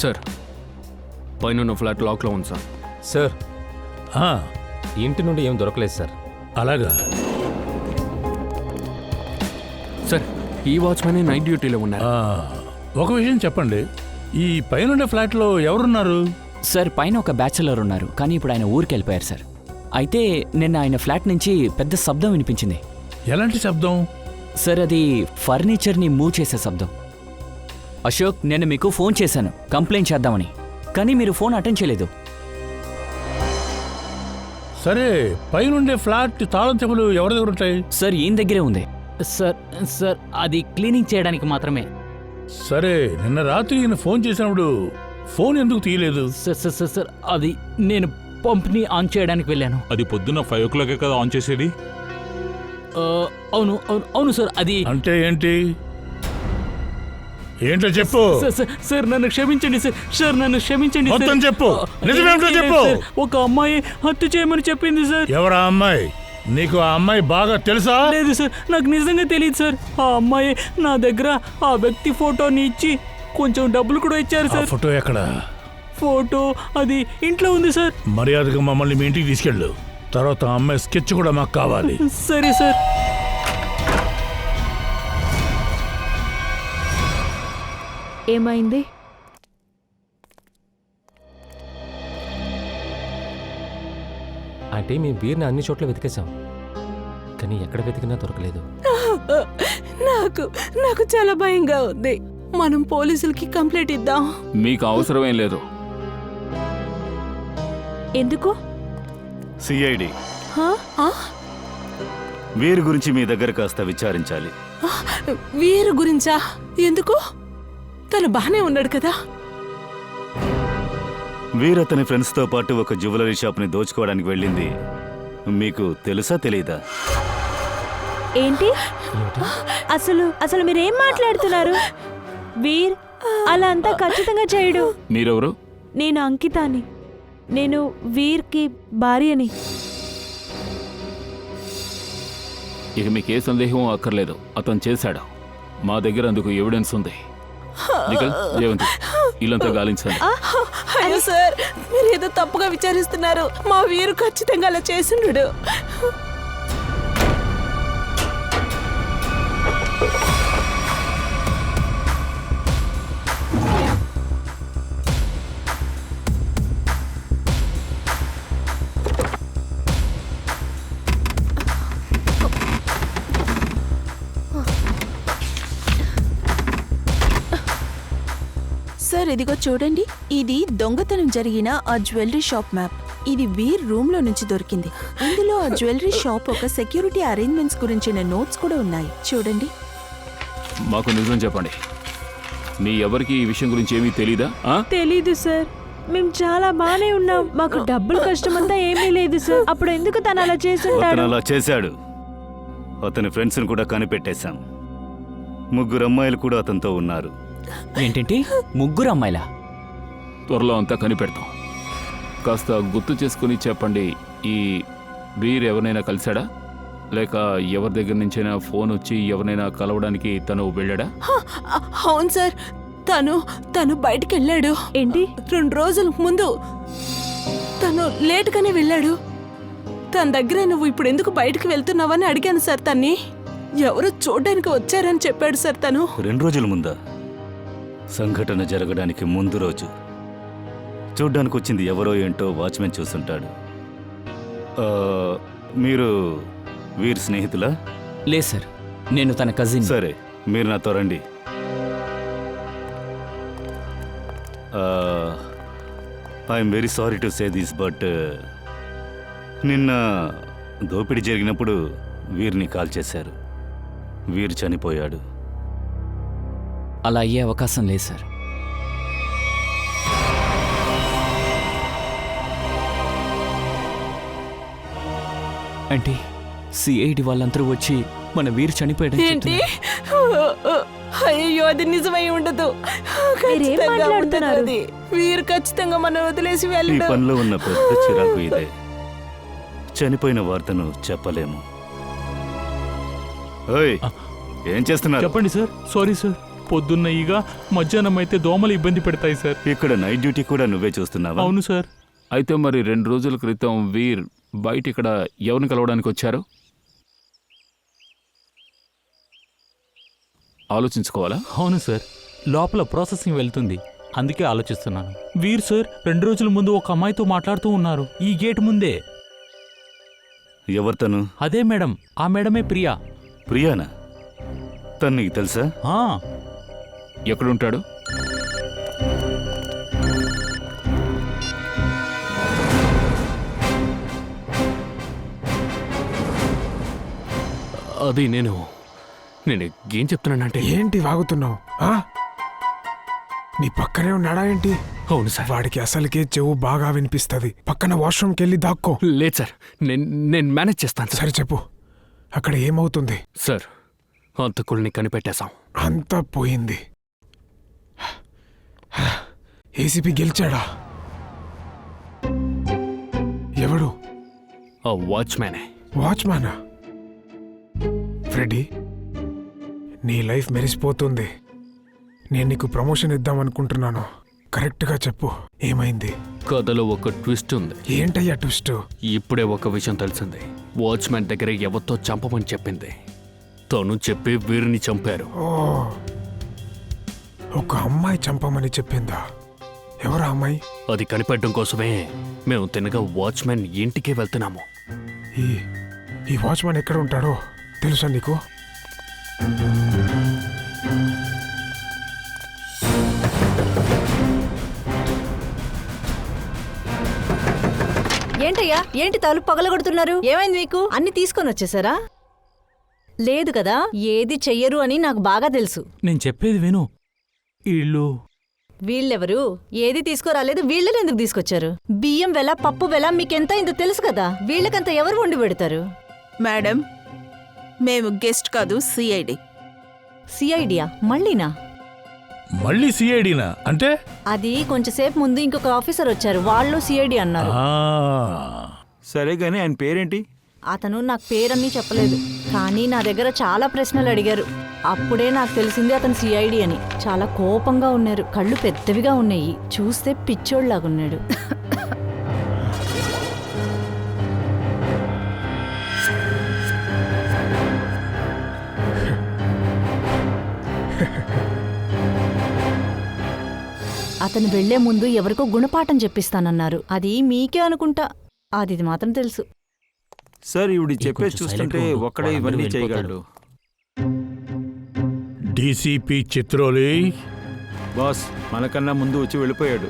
సార్, పైన ఫ్లాట్ లాక్లో ఉంది సార్.
సార్,
ఆ,
ఇంటి నుండి ఏం దొరకలేదు సార్.
అలాగా?
సార్, ఈ వాచ్మెన్ నైట్ డ్యూటీలో ఉన్నారు.
ఒక విషయం చెప్పండి, ఈ పైనుండే ఫ్లాట్లో ఎవరున్నారు?
సార్, పైన ఒక బ్యాచులర్ ఉన్నారు, కానీ ఇప్పుడు ఆయన ఊరికి వెళ్ళిపోయారు సార్. అయితే నిన్న ఆయన ఫ్లాట్ నుంచి పెద్ద శబ్దం వినిపించింది.
ఎలాంటి శబ్దం?
సార్, అది ఫర్నిచర్ని మూవ్ చేసే శబ్దం. అశోక్, నేను మీకు ఫోన్ చేశాను కంప్లైంట్ చేద్దామని, కానీ మీరు ఫోన్ అటెండ్ చేయలేదు.
సరే, పైనుండే ఫ్లాట్ తాళం చెప్పులు ఎవరి దగ్గర ఉంటాయి?
సార్, ఈయన దగ్గరే ఉంది.
సార్ అది క్లీనింగ్ చేయడానికి మాత్రమే.
సరే, నిన్న రాత్రి ఈయన ఫోన్ చేసినప్పుడు ఫోన్ ఎందుకు తీయలేదు?
సార్ అది నేను పంప్ని ఆన్ చేయడానికి వెళ్ళాను.
అది పొద్దున్న 5 o'clock కదా ఆన్ చేసేది?
అవును సార్. అది
అంటే ఏంటి? ఏంటో చెప్పు.
సార్ నన్ను క్షమించండి సార్ నన్ను క్షమించండి.
మొత్తం చెప్పు, నిజమేంటో చెప్పు.
ఒక అమ్మాయి హత్య చేయమని చెప్పింది సార్.
ఎవరా అమ్మాయి? నీకు ఆ అమ్మాయి బాగా తెలుసా?
లేదు సార్, నాకు నిజంగా తెలియదు సార్. ఆ అమ్మాయి నా దగ్గర ఆ వ్యక్తి ఫోటోని ఇచ్చి కొంచెం డబ్బులు కూడా ఇచ్చారు సార్.
ఫోటో ఎక్కడ?
ఫోటో అది ఇంట్లో ఉంది సార్.
మర్యాదగా మమ్మల్ని మీ ఇంటికి తీసుకెళ్ళు. తర్వాత ఆ అమ్మాయి స్కెచ్ కూడా మాకు కావాలి.
సరే సార్.
ఏమైంది?
అంటే మేము వీరిని అన్ని చోట్ల వెతికేశాం, కానీ ఎక్కడ వెతికినా దొరకలేదు.
నాకు చాలా భయంగా ఉంది. మనం పోలీసులకి కంప్లైంట్ ఇద్దాం.
మీకు అవసరమేం లేదు.
ఎందుకు?
సిఐడి
ఆ?
వీరి గురించి మీ దగ్గర కాస్త విచారించాలి.
వీరు గురించా? ఎందుకు? తను బానే ఉన్నాడు కదా.
వీరు అతని ఫ్రెండ్స్తో పాటు ఒక జ్యువెలరీ షాప్ని దోచుకోవడానికి వెళ్ళింది మీకు తెలుసా తెలీదా?
ఏంటి? అసలు మీరేం మాట్లాడుతున్నారు? వీర్ అలా అంతా ఖచ్చితంగా చేయడు.
మీరెవరు?
నేను అంకితాని. నేను వీర్కి భార్యని.
ఇక మీకే సందేహం అక్కర్లేదు, అతను చేశాడు. మా దగ్గర అందుకు ఎవిడెన్స్ ఉంది. జయవంతి, ఇల్లంతా గాలించండి.
అయ్యో సార్, మీరేదో తప్పుగా విచారిస్తున్నారు. మా వీరు ఖచ్చితంగా అలా చేసిండు.
సార్, ఇదిగో చూడండి. ఇది దొంగతనం జరిగిన ఆ జ్యువెలరీ షాప్ మ్యాప్. ఇది వీర్ రూమ్ లో నుంచి దొరికింది. ఇందులో ఆ జ్యువెలరీ షాప్ ఒక సెక్యూరిటీ అరేంజ్మెంట్స్ గురించిన నోట్స్ కూడా ఉన్నాయి. చూడండి.
మాకు నిజం చెప్పండి, మీ ఎవరికి ఈ విషయం గురించి ఏమీ తెలీదా?
తెలీదు సార్. మేము చాలా బానే ఉన్నాం. మాకు డబ్బులు కష్టమంతా ఏమీ లేదు సార్. అప్పుడు ఎందుకు తను అలా చేస్తుంటాడు?
అతను అలా చేశాడు. అతని ఫ్రెండ్స్ని కూడా కనిపెట్టేశాం. 3 అమ్మాయిలు కూడా అతనితో ఉన్నారు.
ఏంటంటే 3 అమ్మాయిలా?
త్వరలో అంతా కనిపెడతాం. కాస్త గుర్తు చేసుకుని చెప్పండి, ఈ వీర్ ఎవరినైనా కలిశాడా? లేక ఎవరి దగ్గర నుంచైనా ఫోన్ వచ్చి ఎవరినైనా కలవడానికి తను వెళ్ళాడా?
అవును సార్, తను బయటికి వెళ్ళాడు.
ఏంటి?
2 రోజుల ముందు తను లేటుగానే వెళ్ళాడు. తన దగ్గర నువ్వు ఇప్పుడు ఎందుకు బయటికి వెళ్తున్నావని అడిగాను సార్ తన్ని. ఎవరో చూడ్డానికి వచ్చారని చెప్పాడు సార్ తను.
2 రోజుల ముందా? సంఘటన జరగడానికి ముందు రోజు చూడ్డానికి వచ్చింది ఎవరో ఏంటో వాచ్మెన్ చూసుంటాడు. మీరు వీరి స్నేహితులా?
లేదు సార్, నేను తన కజిన్.
సరే, మీరు నాతో రండి. I'm very sorry to say this, but నిన్న దోపిడీ జరిగినప్పుడు వీరిని కాల్ చేశారు. వీరు చనిపోయాడు.
అలా అయ్యే అవకాశం లేదు సార్. అంటే సిఐడి వాళ్ళందరూ వచ్చి మన వీరు చనిపోయాడు.
ఏంటి? అయ్యో, అది నిజమై ఉండదు.
మీరేం
ఖచ్చితంగా
మాట్లాడుతున్నారు?
ఉండదు అది. వీరు ఖచ్చితంగా మనం వదిలేసి
ఈ
వెళ్ళడం.
పనిలో ఉన్న పెద్ద చిరాకు ఇదే. చనిపోయిన వార్తను చెప్పలేము. ఓయ్, ఏం చేస్తున్నారు?
చెప్పండి సార్. సారీ సార్, పొద్దున్న ఈగ, మధ్యాహ్నం అయితే దోమలు ఇబ్బంది పెడతాయి సార్.
ఇక్కడ నైట్ డ్యూటీ కూడా నువ్వే చూస్తున్నావా?
అవును సార్.
అయితే మరి 2 రోజుల క్రితం వీర్ బయట ఇక్కడ ఎవరిని కలవడానికి వచ్చారు? ఆలోచించుకోవాలా?
అవును సార్, లోపల ప్రాసెసింగ్ వెళ్తుంది, అందుకే ఆలోచిస్తున్నాను. వీర్ సార్ 2 రోజుల ముందు ఒక అమ్మాయితో మాట్లాడుతూ ఉన్నారు ఈ గేట్ ముందే.
ఎవరు తను?
అదే మేడం, ఆ మేడమే ప్రియా.
ప్రియానా? తను నీకు తెలుసా?
ఆ,
ఎక్కడుంటాడు?
అది నేను ఏం చెప్తున్నానంటే.
ఏంటి వాగుతున్నావు? నీ పక్కనే ఉన్నాడా ఏంటి?
అవును సార్.
వాడికి అసలుకే చెవు బాగా వినిపిస్తుంది. పక్కన వాష్రూమ్కి వెళ్ళి దాక్కో.
లేదు సార్, నేను మేనేజ్ చేస్తాను సార్.
సరే చెప్పు, అక్కడ ఏమవుతుంది?
సార్, హంతకుల్ని కనిపెట్టేశాం.
అంతా పోయింది. ఏసీపీ గెలిచాడా? ఎవడు?
ఆ వాచ్మ్యానే.
వాచ్మ్యానా? ఫ్రెడీ, నీ లైఫ్ మెరిసిపోతుంది. నేను నీకు ప్రమోషన్ ఇద్దామనుకుంటున్నాను. కరెక్ట్గా చెప్పు, ఏమైంది?
కథలో ఒక ట్విస్ట్ ఉంది.
ఏంటయ్యా ట్విస్ట్?
ఇప్పుడే ఒక విషయం తెలిసింది. వాచ్మ్యాన్ దగ్గర ఎవరితో చంపమని చెప్పింది. తను చెప్పి వీరిని చంపారు.
ఓ, ఒక అమ్మాయి చంపమని చెప్పిందా? ఎవరా అమ్మాయి?
అది కనిపెట్టడం కోసమే మేము తినగా వాచ్మ్యాన్ ఇంటికే వెళ్తున్నాము.
ఈ వాచ్మ్యాన్ ఎక్కడ ఉంటాడో తెలుసా నీకు?
ఏంటయ్యా, ఏంటి తలుపు పగలగొడుతున్నారు? ఏమైంది మీకు? అన్ని తీసుకొని వచ్చేసారా? లేదు కదా, ఏది చెయ్యరు అని నాకు బాగా తెలుసు.
నేను చెప్పేది విను.
వీళ్ళెవరు? ఏది తీసుకురాలేదు, వీళ్ళని ఎందుకు తీసుకొచ్చారు? బియ్యం వెల, పప్పు వెల మీకెంత ఇంత తెలుసు కదా. వీళ్ళకంత ఎవరు వండి పెడతారు?
మేడం, మేము గెస్ట్ కాదు, సిఐడి.
సిఐడియా? మళ్ళీనా?
మళ్ళీ సిఐడినా? అంటే
అది కొంచెంసేపు ముందు ఇంకొక ఆఫీసర్ వచ్చారు, వాళ్ళు సిఐడి అన్నారు.
సరే గానీ ఆయన పేరేంటి?
అతను నాకు పేరన్నీ చెప్పలేదు, కానీ నా దగ్గర చాలా ప్రశ్నలు అడిగారు. అప్పుడే నాకు తెలిసింది అతను సిఐడి అని. చాలా కోపంగా ఉన్నారు, కళ్ళు పెద్దవిగా ఉన్నాయి, చూస్తే పిచ్చోళ్లాగున్నాడు. అతను వెళ్లే ముందు ఎవరికో గుణపాఠం చెప్పిస్తానన్నారు. అది మీకే అనుకుంటా. అది మాత్రం తెలుసు.
సార్, ఇవిడి చెప్పేసి చూస్తుంటే ఒక్కడే ఇవన్నీ చేయగలడు.
డీసీపీ చిత్రోలి
బాస్ మనకన్నా ముందు వచ్చి వెళ్ళిపోయాడు.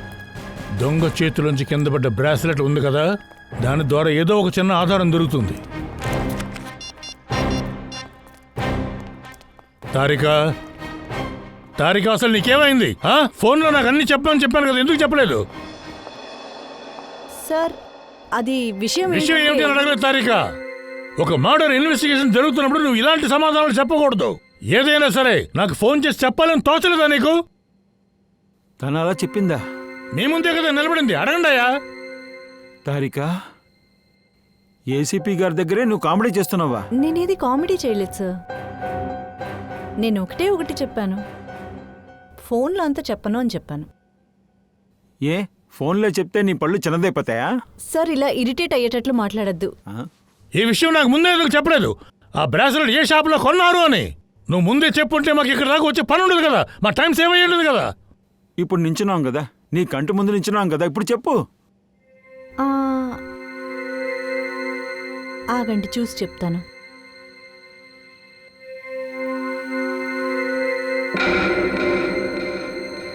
దొంగ చేతిలోంచి కింద పడ్డ బ్రాస్లెట్ ఉంది కదా, దాని ద్వారా ఏదో ఒక చిన్న ఆధారం దొరుకుతుంది. తారిక, అసలు నీకేమైంది? ఫోన్లో నాకు అన్ని చెప్పాను కదా, ఎందుకు చెప్పలేదు?
సార్, అది విషయం
ఏమిటి అడగలేదు తారిక. ఒక మర్డర్ ఇన్వెస్టిగేషన్ జరుగుతున్నప్పుడు నువ్వు ఇలాంటి సమాధానాలు చెప్పకూడదు. ఏదైనా సరే నాకు ఫోన్ చేసి చెప్పాలని తోచలేదా నీకు?
తను అలా చెప్పిందా?
మీ ముందే కదా నిలబడింది, అడగండియా.
తారిక, ఏసీపీ గారి దగ్గరే నువ్వు కామెడీ చేస్తున్నావా?
నేనేది కామెడీ చేయలేదు సార్. నేను ఒకటి చెప్పాను, ఫోన్లో అంతా చెప్పను అని చెప్పాను.
ఏ ఫోన్లో చెప్తే నీ పళ్ళు చిన్నదైపోతాయా?
సార్ ఇలా ఇరిటేట్ అయ్యేటట్లు మాట్లాడద్దు.
ఈ విషయం నాకు ముందే ఎందుకు చెప్పలేదు? ఆ బ్రాస్లెట్ ఏ షాప్లో కొన్నారు అని నువ్వు ముందే చెప్పుంటే మాకు ఇక్కడ దాకా వచ్చే పని ఉండదు కదా, మా టైం సేవ్ అయ్యి ఉండదు కదా.
ఇప్పుడు నించున్నాం కదా, నీ కంటి ముందు నించున్నాం కదా, ఇప్పుడు చెప్పు.
ఆగండి చూసి చెప్తాను.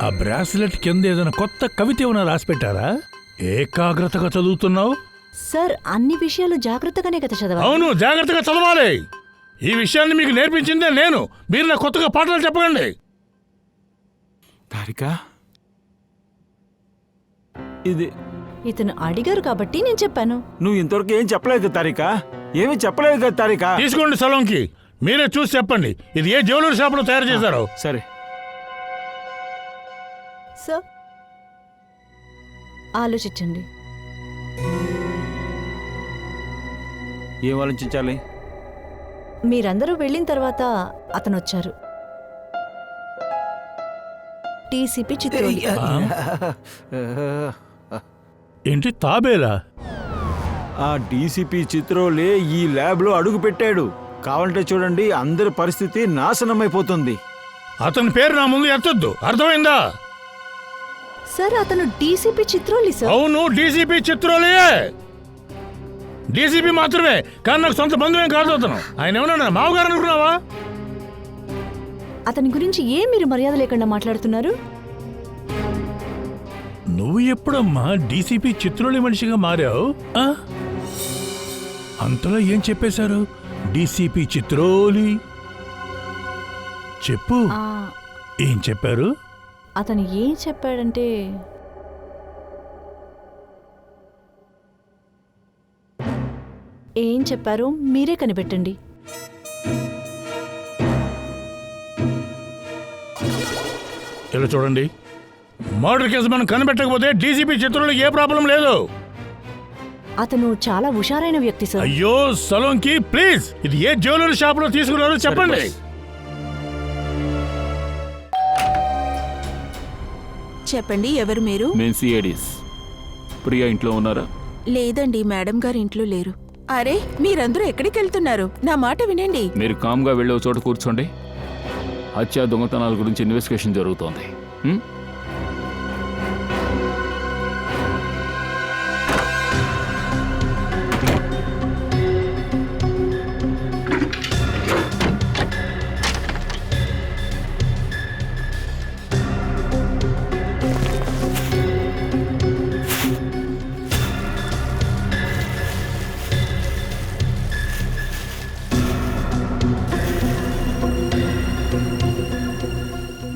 ఆ బ్రాస్లెట్ కింద ఏదైనా కొత్త కవిత ఏమైనా రాసి పెట్టారా? ఏకాగ్రతగా చదువుతున్నావు?
సార్ అన్ని విషయాలు జాగ్రత్తగానే కదా చదవాలి.
అవును, జాగ్రత్తగా చదవాలి. ఈ విషయాన్ని మీకు నేర్పించిందే నేను. మీరు నా కొత్తగా పాటలు చెప్పకండి.
తారిక, ఇది
ఇతను అడిగారు కాబట్టి నేను చెప్పాను.
నువ్వు ఇంతవరకు ఏం చెప్పలేదు కదా తారిక, ఏమీ చెప్పలేదు కదా తారిక.
తీసుకోండి సలోంకి, మీరే చూసి చెప్పండి ఇది ఏ జ్యువెలరీ షాప్లో తయారు చేశారో.
సరే
సార్ ఆలోచించండి.
ఏం ఆలోచించాలి?
మీరందరూ వెళ్ళిన తర్వాత అతను వచ్చారు. టీసీపీ చిత్రోలి.
ఏంటి తాబేలా?
ఆ డీసీపీ చిత్రోలే ఈ ల్యాబ్లో అడుగు పెట్టాడు. కావాలంటే చూడండి, అందరి పరిస్థితి నాశనమైపోతుంది.
అతని పేరు నా ముందు ఎత్తొద్దు, అర్థమైందా?
సార్ అతను డీసీపీ చిత్రోలి సార్.
అవును, డీసీపీ చిత్రోలియే. డీసీపీ మాత్రమే, కానీ నాకు సొంత బంధువేం కాదు అతను. ఆయన ఏమన్నా మామగారు అనుకున్నావా?
అతని గురించి ఏం మీరు మర్యాద లేకుండా మాట్లాడుతున్నారు?
నువ్వు ఎప్పుడమ్మా డీసీపీ చిత్రోలి మనిషిగా మారావు? అంతలో ఏం చెప్పేశారు? డీసీపీ చిత్రోలి చెప్పు, ఏం చెప్పారు?
అతను ఏం చెప్పాడంటే, ఏం చెప్పారో మీరే కనిపెట్టండి.
ఇలా చూడండి, మర్డర్ కేసు మనం కనిపెట్టకపోతే డీసీపీ చిత్రంలో ఏ ప్రాబ్లం లేదు.
అతను చాలా హుషారైన వ్యక్తి సార్.
అయ్యో సలోంకి, ప్లీజ్, ఇది ఏ జ్యువెలరీ షాప్ లో తీసుకున్నారో చెప్పండి.
చెప్పండి, ఎవరు మీరు?
మేము సిఐడీస్. ప్రియా ఇంట్లో ఉన్నారా?
లేదండి, మేడం గారు ఇంట్లో లేరు. అరే, మీరందరూ ఎక్కడికి వెళ్తున్నారు? నా మాట వినండి.
మీరు కామ్గా వెళ్ళే చోట కూర్చోండి. హత్య దొంగతనాల గురించి ఇన్వెస్టిగేషన్ జరుగుతోంది.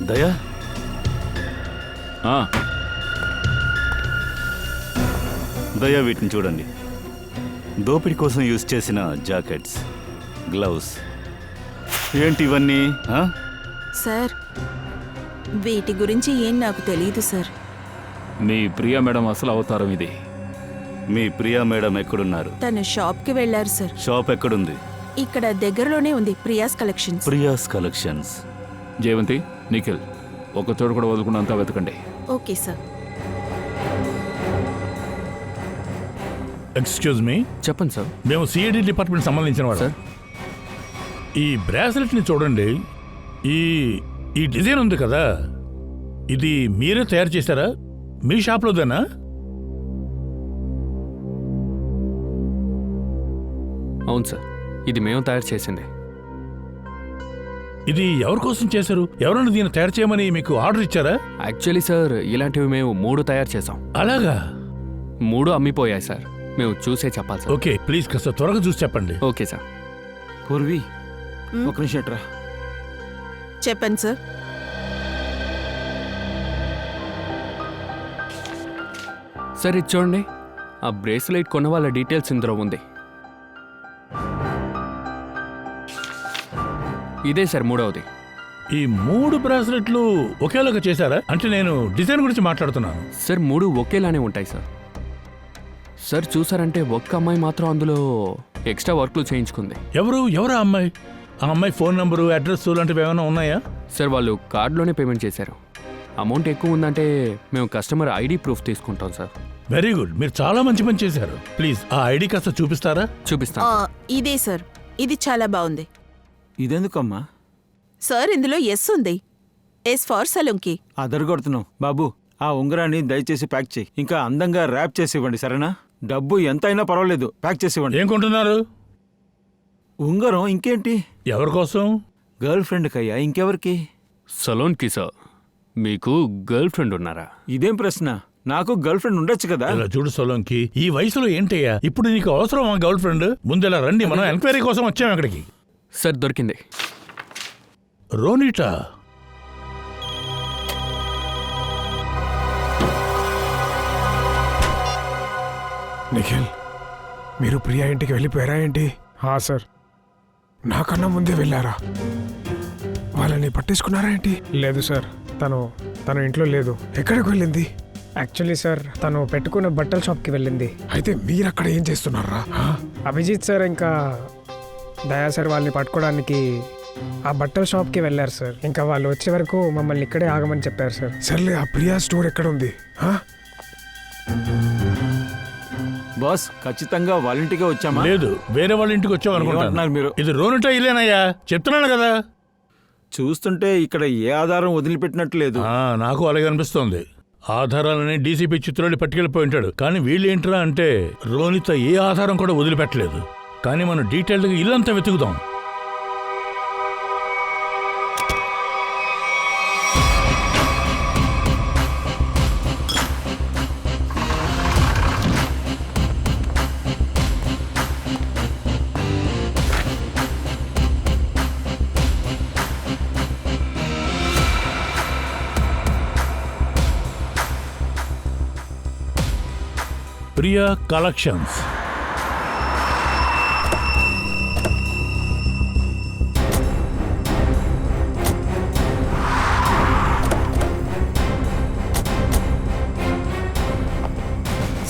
దయా, దయా, వీటిని చూడండి. దోపిడీ కోసం యూజ్ చేసిన జాకెట్స్, గ్లౌస్. ఏంటి ఇవన్నీ?
సార్, వీటి గురించి ఏం నాకు తెలియదు సార్.
మీ ప్రియా మేడం అసలు అవతారం ఇది.
మీ ప్రియా మేడం ఎక్కడున్నారు?
తను షాప్కి వెళ్ళారు సార్.
షాప్ ఎక్కడుంది?
ఇక్కడ దగ్గరలోనే ఉంది, ప్రియాస్ కలెక్షన్స్.
ప్రియాస్ కలెక్షన్స్.
జయవంతి, నిఖిల్, ఒక చోట కూడా వదులుకున్న అంతా వెతకండి.
Okay sir.
ఎక్స్క్యూజ్ మీ.
చెప్పండి సార్.
మేము సిఐడి డిపార్ట్మెంట్ సంబంధించిన వాడు. ఈ బ్రాస్లెట్ ని చూడండి. ఈ డిజైన్ ఉంది కదా, ఇది మీరే తయారు చేశారా? మీ షాప్లోదేనా?
అవును సార్, ఇది మేము తయారు చేసింది.
ఇది ఎవరి కోసం చేశారు? ఎవరైనా దీన్ని తయారు చేయమని మీకు ఆర్డర్ ఇచ్చారా?
యాక్చువల్లీ సార్, ఇలాంటివి మేము 3 తయారు చేసాం.
అలాగా?
3 అమ్మిపోయాయి సార్. మేము చూసే చెప్పాలి సార్.
ఓకే, ప్లీజ్ కాస్త త్వరగా చూసి చెప్పండి.
Okay sir.
పూర్వి, ఒక నిమిషం ఎట్రా.
చెప్పండి సార్.
సార్ ఇది చూడండి, ఆ బ్రేస్లెట్ కొన్న వాళ్ళ డీటెయిల్స్ ఇందులో ఉంది. ఇదే సార్ 3వది.
ఈ 3 బ్రాస్లెట్లు ఒకేలాగా చేశారా? అంటే నేను డిజైన్ గురించి మాట్లాడుతున్నాను.
సార్ 3 ఒకేలానే ఉంటాయి సార్. సార్ చూసారంటే ఒక్క అమ్మాయి మాత్రం అందులో ఎక్స్ట్రా వర్క్లు చేయించుకుంది.
ఎవరా అమ్మాయి? ఆ అమ్మాయి ఫోన్ నంబరు, అడ్రస్ లాంటివి ఏమైనా ఉన్నాయా?
సార్ వాళ్ళు కార్డులోనే పేమెంట్ చేశారు. అమౌంట్ ఎక్కువ ఉందంటే మేము కస్టమర్ ఐడి ప్రూఫ్ తీసుకుంటాం సార్.
వెరీ గుడ్, మీరు చాలా మంచి పని చేశారు. ప్లీజ్ ఆ ఐడి కాస్త చూపిస్తారా?
చూపిస్తాం.
ఇదే సార్, ఇది చాలా బాగుంది.
ఇదెందుకమ్మా?
సార్ ఇందులో ఎస్ ఉంది. S for Solanki.
అదరగొడుతున్నావు బాబు. ఆ ఉంగరాన్ని దయచేసి ప్యాక్ చేయి. ఇంకా అందంగా ర్యాప్ చేసి ఇవ్వండి, సరేనా? డబ్బు ఎంత అయినా పర్వాలేదు, ప్యాక్ చేసి ఇవ్వండి.
ఏం కొంటున్నారు?
ఉంగరం ఇంకేంటి?
ఎవరి కోసం?
గర్ల్ ఫ్రెండ్కి అయ్యా, ఇంకెవరికి?
సలోన్కి సార్. మీకు గర్ల్ ఫ్రెండ్ ఉన్నారా?
ఇదేం ప్రశ్న? నాకు గర్ల్ ఫ్రెండ్ ఉండొచ్చు కదా.
ఇలా చూడు సోలంకి, ఈ వయసులో ఏంటయ్యా ఇప్పుడు నీకు అవసరం ఆ గర్ల్ ఫ్రెండ్? ముందు ఇలా రండి, మనం ఎంక్వైరీ కోసం వచ్చాం ఇక్కడికి.
సార్ దొరికింది.
రోనిటా?
నిఖిల్, మీరు ప్రియా ఇంటికి వెళ్ళిపోయారా ఏంటి?
సార్.
నాకన్నా ముందే వెళ్ళారా? వాళ్ళని పట్టేసుకున్నారా ఏంటి?
లేదు సార్, తను ఇంట్లో లేదు.
ఎక్కడికి వెళ్ళింది?
యాక్చువల్లీ సార్, తను పెట్టుకున్న బట్టల షాప్కి వెళ్ళింది.
అయితే మీరు అక్కడ ఏం చేస్తున్నారా?
అభిజిత్ సార్ ఇంకా దయా సార్ వాళ్ళని పట్టుకోవడానికి ఆ బట్టల షాప్కి వెళ్ళారు సార్. ఇంకా వాళ్ళు వచ్చే వరకు మమ్మల్ని ఇక్కడే ఆగమని చెప్పారు సార్.
సర్లే, ఆ ప్రియా స్టోర్ ఎక్కడ ఉంది?
బాస్, ఖచ్చితంగా వాళ్ళ ఇంటికే వచ్చామా?
లేదు, వేరే వాళ్ళ ఇంటికి వచ్చాం అనుకుంటున్నారు
మీరు.
ఇది రోనిటా ఇల్లేనయ్యా, చెప్తున్నాను కదా.
చూస్తుంటే ఇక్కడ ఏ ఆధారం వదిలిపెట్టినట్టు లేదు.
నాకు అలాగే అనిపిస్తోంది. ఆధారాలని డీసీపీ చిత్రాలు పట్టుకెళ్ళిపోయి ఉంటాడు. కానీ వీళ్ళు ఏంట్రా అంటే రోనిత ఏ ఆధారం కూడా వదిలిపెట్టలేదు. కానీ మనం డీటెయిల్డ్గా ఇల్లంతా వెతుకుదాం. ప్రియా కలెక్షన్స్.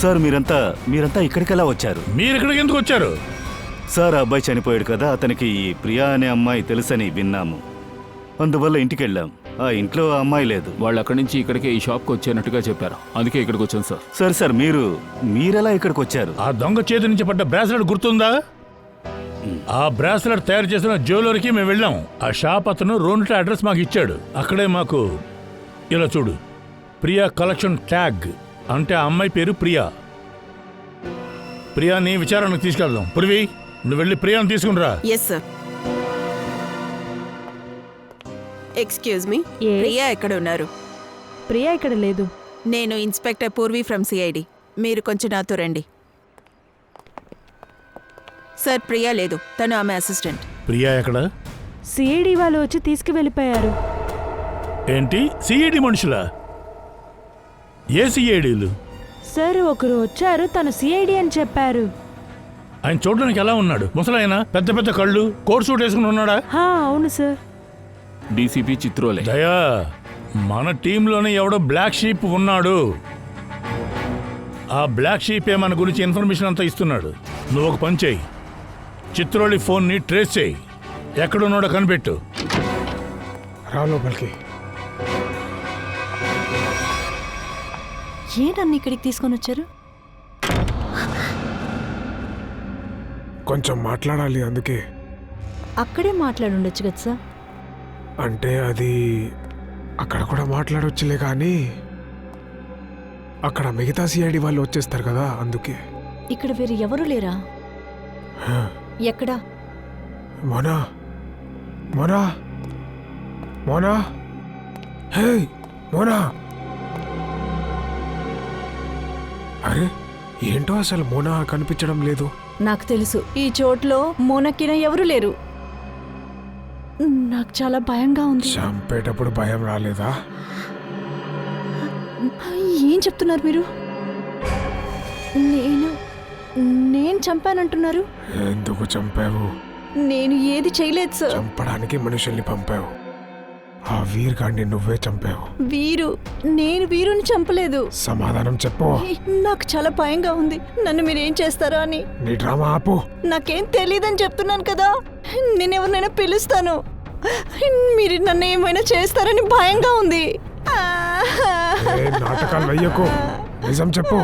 సార్ మీరంతా ఇక్కడికెలా వచ్చారు?
మీరు ఇక్కడికి ఎందుకు వచ్చారు?
సార్, ఆ అబ్బాయి చనిపోయాడు కదా, అతనికి ఈ ప్రియా అనే అమ్మాయి తెలుసని విన్నాము. అందువల్ల ఇంటికి వెళ్ళాం. ఆ ఇంట్లో ఆ అమ్మాయి లేదు.
వాళ్ళు అక్కడి నుంచి ఇక్కడికే ఈ షాప్కి వచ్చేనట్టుగా చెప్పారు. అందుకే ఇక్కడికి వచ్చాను సార్.
సార్ మీరెలా ఇక్కడికి వచ్చారు?
ఆ దొంగ చేతి నుంచి పడ్డ బ్రాస్లెట్ గుర్తుందా? ఆ బ్రాస్లెట్ తయారు చేసిన జ్యువెలరీకి మేము వెళ్ళాం. ఆ షాప్ అతను రోనిటా అడ్రస్ మాకు ఇచ్చాడు. అక్కడే మాకు ఇలా చూడు, ప్రియా కలెక్షన్ ట్యాగ్ అంటే ఆ అమ్మాయి పేరు ప్రియా. ప్రియాని విచారణకు తీసుకెళ్దాం. పురివి, నువ్వు వెళ్ళి ప్రియాని తీసుకునిరా.
Yes sir. Excuse me, Priya ఎక్కడ ఉన్నారు?
ప్రియా ఇక్కడ లేదు.
నేను ఇన్స్పెక్టర్ పూర్వి ఫ్రమ్ సిఐడి. మీరు కొంచెం నాతో రండి. సార్, ప్రియా లేదు, తను ఆమె అసిస్టెంట్.
ప్రియా ఎక్కడ?
సిఐడి వాళ్ళు వచ్చి తీసుకువెళ్ళిపోయారు.
ఏంటి, సిఐడి మనుషులా? ఏ సిఐడీలు?
సార్, ఒకరు వచ్చారు, తను సిఐడి అని చెప్పారు.
ఆయన చూడడానికి ఎలా ఉన్నాడు? ముసలాయన, పెద్ద పెద్ద కళ్ళు, కోట్ సూట్ వేసుకుని ఉన్నాడా?
అవును సార్.
డీసీపీ చిత్రోలే.
దయా, మన టీంలోనే ఎవడో బ్లాక్ షీప్ ఉన్నాడు. ఆ బ్లాక్ షీపే మన గురించి ఇన్ఫర్మేషన్ అంతా ఇస్తున్నాడు. నువ్వు ఒక పని చేయి, చిత్రోలి ఫోన్ని ట్రేస్ చేయి, ఎక్కడున్నాడో కనిపెట్టు.
రా లోపలికి.
ఏ నన్ను ఇక్కడికి తీసుకొని వచ్చారు?
కొంచెం మాట్లాడాలి, అందుకే.
అక్కడే మాట్లాడుండొచ్చు కదా సార్.
అంటే అది అక్కడ కూడా మాట్లాడొచ్చులే, కానీ అక్కడ మిగతా సిఐడి వాళ్ళు వచ్చేస్తారు కదా, అందుకే.
ఇక్కడ వేరే ఎవరు లేరా? ఎక్కడా?
మోనా, మోనా, మోనా, హే మోనా. అరే ఏంటో అసలు మోనా కనిపించడం లేదు.
నాకు తెలుసు, ఈ చోట్లో మోనక్కిన ఎవరు లేరు. నాకు చాలా భయంగా ఉంది.
చంపేటప్పుడు భయం రాలేదా?
ఏం చెప్తున్నారు మీరు? నేను చంపానంటున్నారు?
ఎందుకు చంపావు?
నేను ఏది చేయలేదు సార్.
చంపడానికి మనుషుల్ని పంపావు. ఆ వీర్ గాడిని నువ్వే చంపావు.
నేను వీరుని చంపలేదు.
సమాధానం చెప్పు.
నాకు చాలా భయంగా ఉంది. నన్ను మీరేం చేస్తారా అని.
నీ డ్రామా ఆపు.
నాకేం తెలియదని చెప్తున్నాను కదా. నేను ఎవరినైనా పిలుస్తాను. మీరు నన్ను ఏమైనా చేస్తారని భయంగా ఉంది.
నాటకాలు వెయ్యకు, నిజం చెప్పు.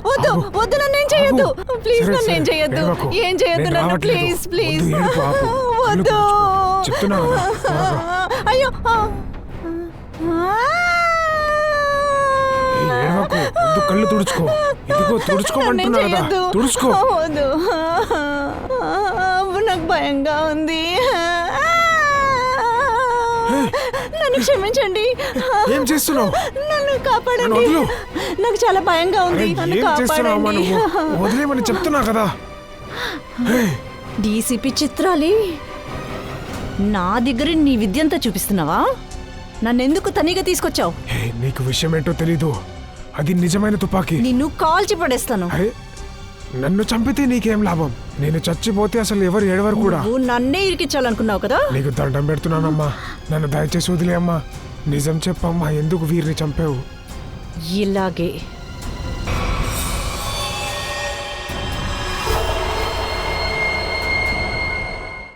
వద్దు వద్దు, నన్ను ఏం చేయొద్దు ప్లీజ్,
సరే,
నన్ను ఏం
సరే,
చేయొద్దు,
ఏడవకు.
ఏం చేయొద్దు
నేను
నన్ను
రావట్లేదు.
Please please.
వద్దు, ఏడుపు ఆపు. కళ్ళు
వద్దు.
తుడుచుకో. చెప్తున్నా కదా, త్వరగా.
అయ్యో.
ఏడవకు, వద్దు, కళ్ళు తుడుచుకో. ఇదిగో తుడుచుకోమంటున్నా
నన్ను
కదా,
చేయొద్దు.
తుడుచుకో.
వద్దు, నాకు భయంగా ఉంది. నన్ను క్షమించండి.
ఏం చేస్తున్నావు?
నన్ను కాపాడండి.
నన్ను వదిలు.
నాకు చాలా భయంగా ఉంది.
అరే,
నన్ను
ఏం చేస్తున్నావమ్మా
కాపాడండి.
నువ్వు? వదిలేమని చెప్తున్నా కదా.
డీసీపీ చిత్రాలి, నా దగ్గర నీ విద్యంతా చూపిస్తున్నావా? నన్నెందుకు తనిగా తీసుకొచ్చావు?
హే, నీకు విషయం ఏంటో తెలీదు. అది నిజమైన తుపాకీ.
నిన్ను కాల్చి పడేస్తాను.
అరే, నన్ను చంపితే నీకేం లాభం? నేను చచ్చిపోతే అసలు ఎవరు ఏడవరు కూడా.
నువ్వు నన్నే ఇరికించాలనుకున్నావు కదా.
నీకు దండం పెడుతున్నానమ్మా, నన్ను దయచేసి వదిలే అమ్మా. నిజం చెప్పమ్మా, ఎందుకు వీరిని చంపావు?
ఇలాగే